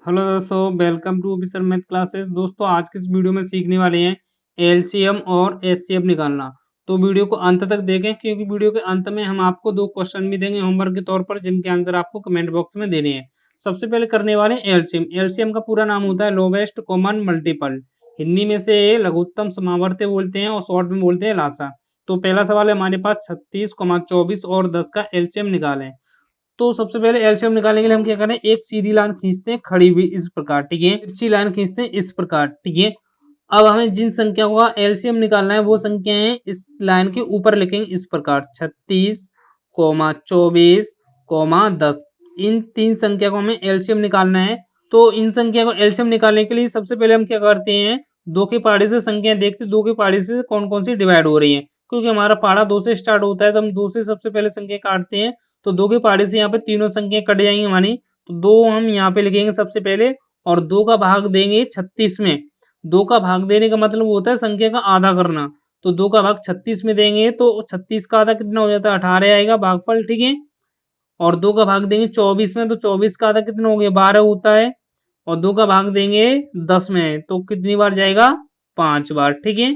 Hello दोस्तों, welcome to officer math classes. दोस्तों, आज के इस वीडियो में सीखने वाले हैं एलसीएम और एचसीएफ निकालना। तो वीडियो को अंत तक देखें, क्योंकि वीडियो के अंत में हम आपको दो क्वेश्चन भी देंगे होमवर्क के तौर पर, जिनके आंसर आपको कमेंट बॉक्स में देने हैं। सबसे पहले करने वाले हैं एलसीएम। एलसीएम का पूरा नाम होता है लोवेस्ट कॉमन मल्टीपल। हिंदी में से लघुत्तम समावर्ती बोलते हैं और शॉर्ट में बोलते हैं लासा। तो पहला सवाल है हमारे पास 36, 24 और 10 का एलसीएम निकालें। तो सबसे पहले एलसीएम निकालने के लिए हम क्या करें, एक सीधी लाइन खींचते हैं खड़ी हुई इस प्रकार, ठीक है। तिरछी लाइन खींचते हैं इस प्रकार, ठीक है। अब हमें जिन संख्याओं का एलसीएम निकालना है वो संख्याएं इस लाइन के ऊपर लिखेंगे इस प्रकार, 36, 24, 10। इन तीन संख्या को हमें एलसीएम निकालना है। तो इन संख्या को एलसीएम निकालने के लिए सबसे पहले हम क्या करते हैं, दो के पहाड़े से संख्या देखते दो के पहाड़े से कौन कौन सी डिवाइड हो रही है। क्योंकि हमारा पहाड़ा दो से स्टार्ट होता है तो हम दो से सबसे पहले संख्या काटते हैं। तो दो के पहाड़े से यहाँ पे तीनों संख्या कट जाएंगी हमारी। तो दो हम यहाँ पे लिखेंगे सबसे पहले, और दो का भाग देंगे 36 में। दो का भाग देने का मतलब होता है संख्या का आधा करना। तो दो का भाग 36 में देंगे तो 36 का आधा कितना हो जाता है, 18 आएगा भागफल, ठीक है। और दो का भाग देंगे 24 में तो 24 का आधा कितना हो गया, 12 होता है। और दो का भाग देंगे 10 में तो कितनी बार जाएगा, 5 बार, ठीक है।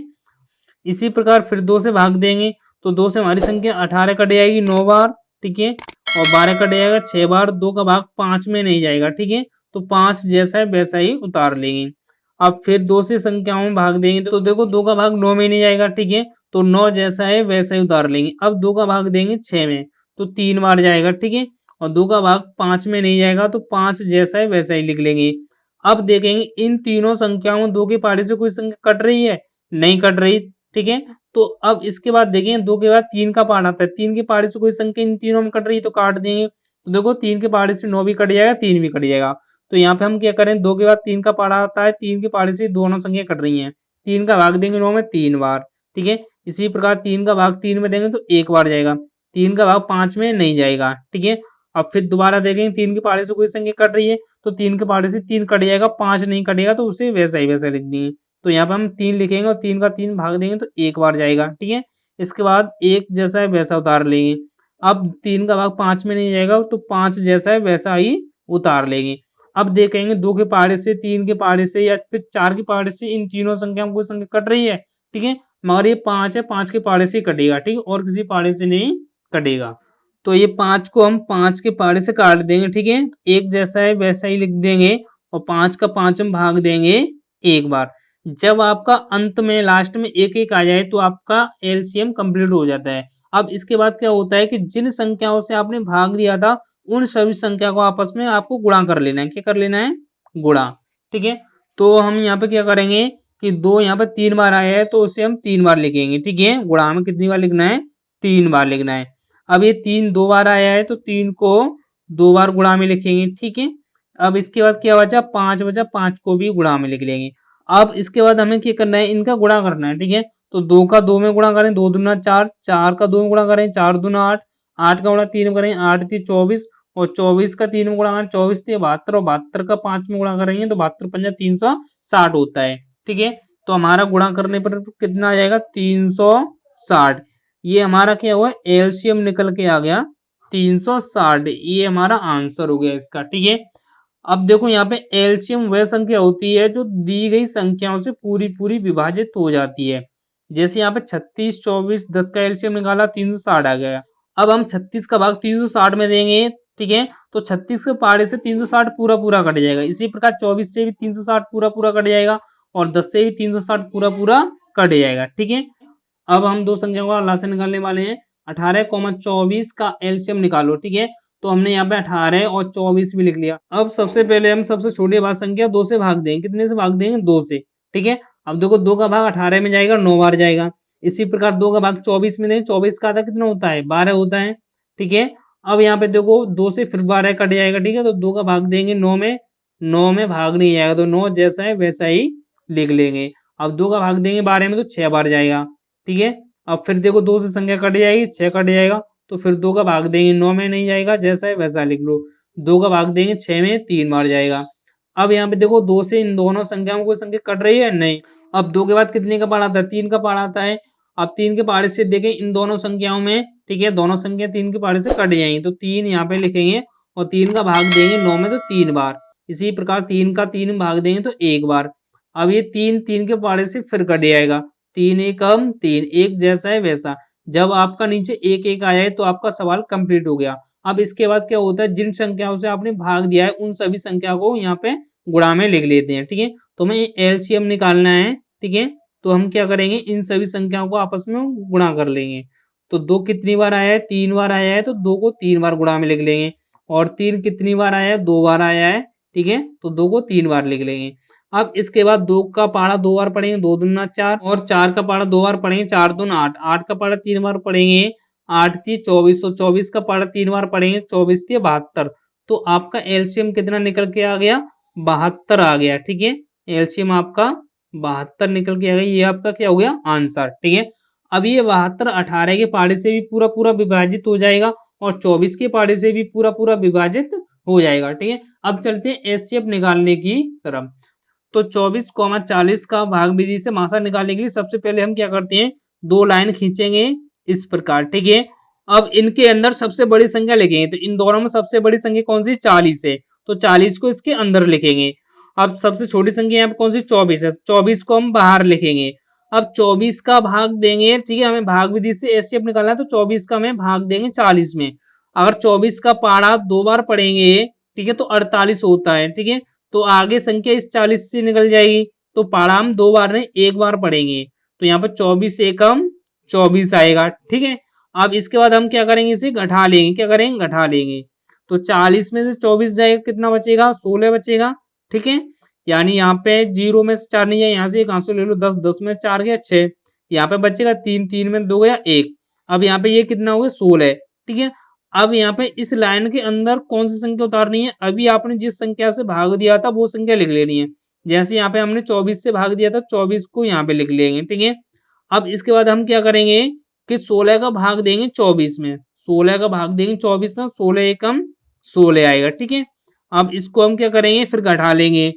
इसी प्रकार फिर दो से भाग देंगे तो दो से हमारी संख्या 18 कट जाएगी 9 बार, ठीक है। और 12 कट जाएगा 6 बार। दो का भाग 5 में नहीं जाएगा, ठीक है। तो 5 जैसा है वैसा ही उतार लेंगे। अब फिर दो से संख्याओं में भाग देंगे तो देखो दो का भाग 9 में नहीं जाएगा, ठीक है। तो 9 जैसा है वैसा ही उतार लेंगे। अब दो का भाग देंगे 6 में तो 3 बार जाएगा, ठीक है। और दो का भाग 5 में नहीं जाएगा तो 5 जैसा है वैसा ही लिख लेंगे। अब देखेंगे इन तीनों संख्याओं में दो के पहाड़े से कोई संख्या कट रही है, नहीं कट रही, ठीक है। तो अब इसके बाद देखें, दो के बाद तीन का पहाड़ आता है, तीन के पहाड़े से कोई संख्या इन तीनों में कट रही है तो काट देंगे। तो देखो तीन के पहाड़े से 9 भी कट जाएगा, 3 भी कट जाएगा। तो यहाँ पे हम क्या करें, दो के बाद तीन का पहाड़ा आता है, तीन के पहाड़े से दोनों संख्या कट रही हैं। तीन का भाग देंगे 9 में 3 बार, ठीक है। इसी प्रकार तीन का भाग 3 में देंगे तो 1 बार जाएगा। तीन का भाग 5 में नहीं जाएगा, ठीक है। अब फिर दोबारा देखेंगे तीन के पहाड़े से कोई संख्या कट रही है तो तीन के पहाड़े से 3 कट जाएगा, 5 नहीं कटेगा तो उसे वैसा ही वैसा लिख देंगे। तो यहाँ पे हम 3 लिखेंगे और 3 का 3 भाग देंगे तो 1 बार जाएगा, ठीक है। इसके बाद एक जैसा है वैसा उतार लेंगे। अब 3 का भाग 5 में नहीं जाएगा तो 5 जैसा है वैसा ही उतार लेंगे। अब देखेंगे दो के पहाड़े से, तीन के पहाड़े से या फिर 4 के पहाड़े से इन तीनों संख्या में कोई संख्या कट रही है, ठीक है। मगर ये 5 है, 5 के पहाड़े से कटेगा, ठीक है, और किसी पहाड़े से नहीं कटेगा। तो ये 5 को हम 5 के पहाड़े से काट देंगे, ठीक है। एक जैसा है वैसा ही लिख देंगे और 5 का 5 हम भाग देंगे 1 बार। जब आपका अंत में लास्ट में एक एक आ जाए तो आपका एलसीएम कंप्लीट हो जाता है। अब इसके बाद क्या होता है कि जिन संख्याओं से आपने भाग दिया था उन सभी संख्या को आपस में आपको गुणा कर लेना है। क्या कर लेना है, गुणा, ठीक है। तो हम यहाँ पे क्या करेंगे कि दो यहाँ पे 3 बार आया है तो उसे हम 3 बार लिखेंगे, ठीक है। गुणा में कितनी बार लिखना है, 3 बार लिखना है। अब ये 3 दो बार आया है तो 3 को 2 बार गुणा में लिखेंगे, ठीक है। अब इसके बाद क्या बचा, 5 बचा, 5 को भी गुणा में लिख लेंगे। अब इसके बाद हमें क्या करना है, इनका गुणा करना है, ठीक है। तो 2 का 2 में गुणा करें, 2 दूना 4, 4 का 2 में गुणा करें, 4 दूना 8, 8 का गुणा 3 में करें, 8 3 24, और 24 का 3 में गुणा करें, 24 3 72, और 72 का 5 में गुणा करेंगे तो 72 पंजा 360 होता है, ठीक है। तो हमारा गुणा करने पर कितना आ जाएगा, 360। ये हमारा क्या हुआ, एलसीएम निकल के आ गया 360। ये हमारा आंसर हो गया इसका, ठीक है। अब देखो यहाँ पे एलसीएम वह संख्या होती है जो दी गई संख्याओं से पूरी पूरी विभाजित हो जाती है। जैसे यहाँ पे 36, 24, 10 का एलसीएम निकाला, 360 आ गया। अब हम 36 का भाग 360 में देंगे, ठीक है। तो 36 के पहाड़े से 360 पूरा पूरा कट जाएगा। इसी प्रकार 24 से भी 360 पूरा पूरा कट जाएगा और 10 से भी 360 पूरा पूरा कट जाएगा, ठीक है। अब हम दो संख्याओं का लासा निकालने वाले हैं। 18, 24 का एलसीएम निकालो, ठीक है। तो हमने यहाँ पे 18 और 24 भी लिख लिया। अब सबसे पहले हम सबसे छोटी भाग संख्या 2 से भाग देंगे। कितने से भाग देंगे, 2 से, ठीक है। अब देखो 2 का भाग 18 में जाएगा, 9 बार जाएगा। इसी प्रकार 2 का भाग 24 में देंगे, 24 का आधा कितना होता है, 12 होता है, ठीक है। अब यहाँ पे देखो 2 से फिर 12 कट जाएगा, ठीक है। तो 2 का भाग देंगे 9 में, 9 में भाग नहीं जाएगा तो 9 जैसा है वैसा ही लिख लेंगे। अब 2 का भाग देंगे 12 में तो 6 बार जाएगा, ठीक है। अब फिर देखो 2 से संख्या कट जाएगी, 6 कट जाएगा। तो फिर 2 का भाग देंगे 9 में नहीं जाएगा, जैसा है वैसा लिख लो। 2 का भाग देंगे 6 में, 3 बार जाएगा। अब यहाँ पे देखो 2 से इन दोनों संख्याओं में कोई संख्या कट रही है, नहीं। अब 2 के बाद कितने का पहाड़ा आता है, 3 का पहाड़ा आता है। अब 3 के पहाड़े से देखें इन दोनों संख्याओं में, ठीक है, दोनों संख्या 3 के पहाड़े से कट जाएंगी तो 3 यहाँ पे लिखेंगे और 3 का भाग देंगे 9 में तो 3 बार। इसी प्रकार 3 का 3 भाग देंगे तो 1 बार। अब ये 3 3 के पाड़े से फिर कट जाएगा, 3 एकम 3, एक जैसा है वैसा। जब आपका नीचे 1 1 आया है तो आपका सवाल कंप्लीट हो गया। अब इसके बाद क्या होता है, जिन संख्याओं से आपने भाग दिया है उन सभी संख्या को यहाँ पे गुणा में लिख लेते हैं, ठीक है। तो हमें एलसीएम निकालना है, ठीक है। तो हम क्या करेंगे, इन सभी संख्याओं को आपस में गुणा कर लेंगे। तो 2 कितनी बार आया है, 3 बार आया है, तो 2 को 3 बार गुणा में लिख लेंगे। और 3 कितनी बार आया है, 2 बार आया है, ठीक है। तो 2 को 3 बार लिख लेंगे। अब इसके बाद 2 का पारा 2 बार पढ़ेंगे, 2 दूना 4, और 4 का पारा 2 बार पढ़ेंगे, 4 दूना 8, 8 का पारा 3 बार पढ़ेंगे, 8 ती 24, तो 24 का पारा 3 बार पढ़ेंगे, 24 ती 72। तो आपका एलसीएम कितना निकल के आ गया, 72 आ गया, ठीक है। एलसीएम आपका 72 निकल के आ गया, ये आपका क्या हो गया आंसर, ठीक है। अब ये 72 18 के पारे से भी पूरा पूरा विभाजित हो जाएगा और 24 के पारे से भी पूरा पूरा विभाजित हो जाएगा, ठीक है। अब चलते हैं एचसीएफ निकालने की तरफ। तो 24,40 का भाग विधि से मासा निकालने के लिए सबसे पहले हम क्या करते हैं, 2 लाइन खींचेंगे इस प्रकार, ठीक है। अब इनके अंदर सबसे बड़ी संख्या लिखेंगे, तो इन दोनों में सबसे बड़ी संख्या कौन सी, 40 है, तो 40 को इसके अंदर लिखेंगे। अब सबसे छोटी संख्या यहाँ पे कौन सी, 24 है, 24 को हम बाहर लिखेंगे। अब 24 का भाग देंगे, ठीक है, हमें भाग विधि से एचसीएफ निकालना है, तो 24 का हमें भाग देंगे 40 में। अगर 24 का पारा 2 बार पढ़ेंगे, ठीक है, तो 48 होता है, ठीक है। तो आगे संख्या इस 40 से निकल जाएगी, तो पारा हम 2 बार नहीं 1 बार पढ़ेंगे, तो यहाँ पर 24 एकम 24 आएगा, ठीक है। अब इसके बाद हम क्या करेंगे, इसे घटा लेंगे, क्या करेंगे, घटा लेंगे। तो 40 में से 24 जाएगा, कितना बचेगा, 16 बचेगा, ठीक है। यानी यहाँ पे 0 में से 4 नहीं है, यहाँ से एक आंसर ले लो, 10, 10 में से 4 गया 6, यहाँ पे बचेगा 3, 3 में 2 गया 1। अब यहाँ पे ये कितना हो गया, 16, ठीक है। अब यहाँ पे इस लाइन के अंदर कौन सी संख्या उतारनी है, अभी आपने जिस संख्या से भाग दिया था वो संख्या लिख लेनी है। जैसे यहाँ पे हमने 24 से भाग दिया था, 24 को यहाँ पे लिख लेंगे, ठीक है। अब इसके बाद हम क्या करेंगे कि 16 का भाग देंगे 24 में, 16 का भाग देंगे 24 में, 16 एकम 16 आएगा, ठीक है। अब इसको हम क्या करेंगे, फिर घटा लेंगे।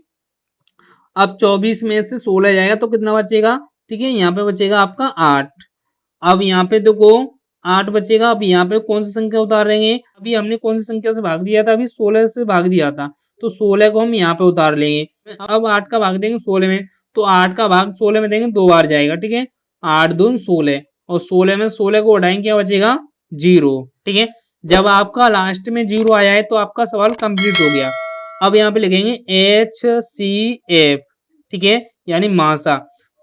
अब 24 में से 16 जाएगा तो कितना बचेगा, ठीक है, यहाँ पे बचेगा आपका 8। अब यहाँ पे देखो 8 बचेगा। अब यहाँ पे कौन सी संख्या उतारेंगे, अभी हमने कौन सी संख्या से भाग दिया था, अभी 16 से भाग दिया था, तो 16 को हम यहाँ पे उतार लेंगे। अब 8 का भाग देंगे 16 में, तो 8 का भाग 16 में देंगे 2 बार जाएगा, ठीक है। 8 दून 16, और 16 में 16 को उठाएंगे, क्या बचेगा, 0, ठीक है। जब आपका लास्ट में 0 आया है तो आपका सवाल कंप्लीट हो गया। अब यहाँ पे लिखेंगे HCF, ठीक है, यानी मासा।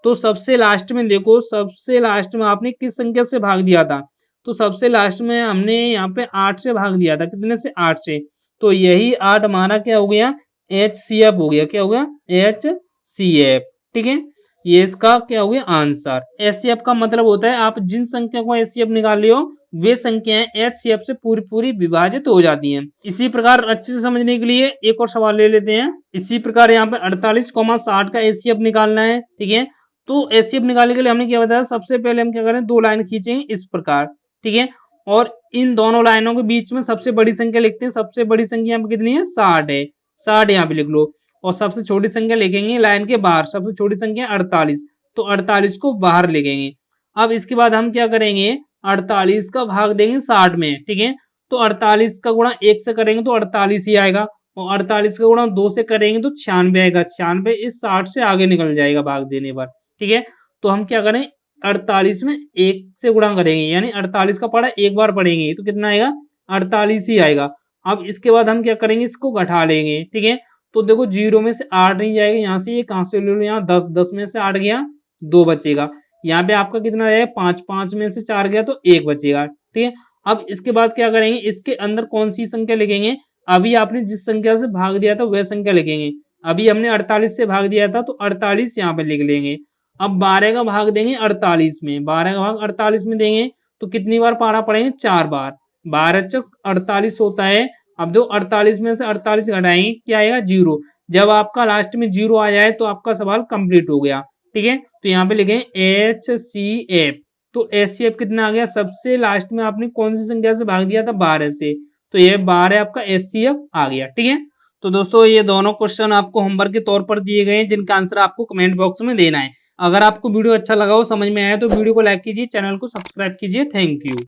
तो सबसे लास्ट में देखो, सबसे लास्ट में आपने किस संख्या से भाग दिया था, तो सबसे लास्ट में हमने यहाँ पे 8 से भाग दिया था, कितने से, 8 से। तो यही 8 हमारा क्या हो गया, HCF हो गया, क्या हो गया, HCF, ठीक है। ये इसका क्या हो गया आंसर। HCF का मतलब होता है आप जिन संख्या को HCF निकाल रहे हो वे संख्याएं HCF से पूरी पूरी विभाजित हो जाती हैं। इसी प्रकार अच्छे से समझने के लिए एक और सवाल ले लेते हैं। इसी प्रकार यहाँ पे 48,60 का HCF निकालना है, ठीक है। तो HCF निकालने के लिए हमने क्या बताया, सबसे पहले हम क्या करें, 2 लाइन खींचेंगे इस प्रकार, ठीक है। और इन दोनों लाइनों के बीच में सबसे बड़ी संख्या लिखते हैं। सबसे बड़ी संख्या यहाँ पे कितनी है, 60 है, 60 यहाँ पे लिख लो। और सबसे छोटी संख्या लिखेंगे लाइन के बाहर, सबसे छोटी संख्या 48, तो 48 को बाहर लिखेंगे। अब इसके बाद हम क्या करेंगे, 48 का भाग देंगे 60 में, ठीक है। तो 48 का गुणा 1 से करेंगे तो 48 ही आएगा, और 48 का गुणा 2 से करेंगे तो 96 आएगा। 96 इस 60 से आगे निकल जाएगा भाग देने पर, ठीक है। तो हम क्या करें, 48 में 1 से गुणा करेंगे, यानी 48 का पढ़ा 1 बार पढ़ेंगे तो कितना आएगा, 48 ही आएगा। अब इसके बाद हम क्या करेंगे, इसको घटा लेंगे, ठीक है। तो देखो 0 में से 8 नहीं जाएगा, यहाँ से ये कहां से ले लो, यहाँ 10, 10 में से 8 गया, 2 बचेगा। यहाँ पे आपका कितना जाएगा, 5, 5 में से 4 गया तो 1 बचेगा, ठीक है। अब इसके बाद क्या करेंगे, इसके अंदर कौन सी संख्या लिखेंगे, अभी आपने जिस संख्या से भाग दिया था वह संख्या लिखेंगे। अभी हमने 48 से भाग दिया था तो 48 यहाँ पे लिख लेंगे। अब 12 का भाग देंगे 48 में, 12 का भाग 48 में देंगे तो कितनी बार पारा पड़ेंगे, 4 बार, 12 चौक 48 होता है। अब दो 48 में से 48 घटाएंगे, क्या आएगा, 0। जब आपका लास्ट में 0 आ जाए तो आपका सवाल कंप्लीट हो गया, ठीक है। तो यहाँ पे लिखें HCF। तो HCF कितना आ गया, सबसे लास्ट में आपने कौन सी संख्या से भाग दिया था, 12 से, तो ये 12 आपका HCF आ गया, ठीक है। तो दोस्तों ये दोनों क्वेश्चन आपको होमवर्क के तौर पर दिए गए हैं, जिनका आंसर आपको कमेंट बॉक्स में देना है। अगर आपको वीडियो अच्छा लगा हो, समझ में आया, तो वीडियो को लाइक कीजिए, चैनल को सब्सक्राइब कीजिए। Thank you.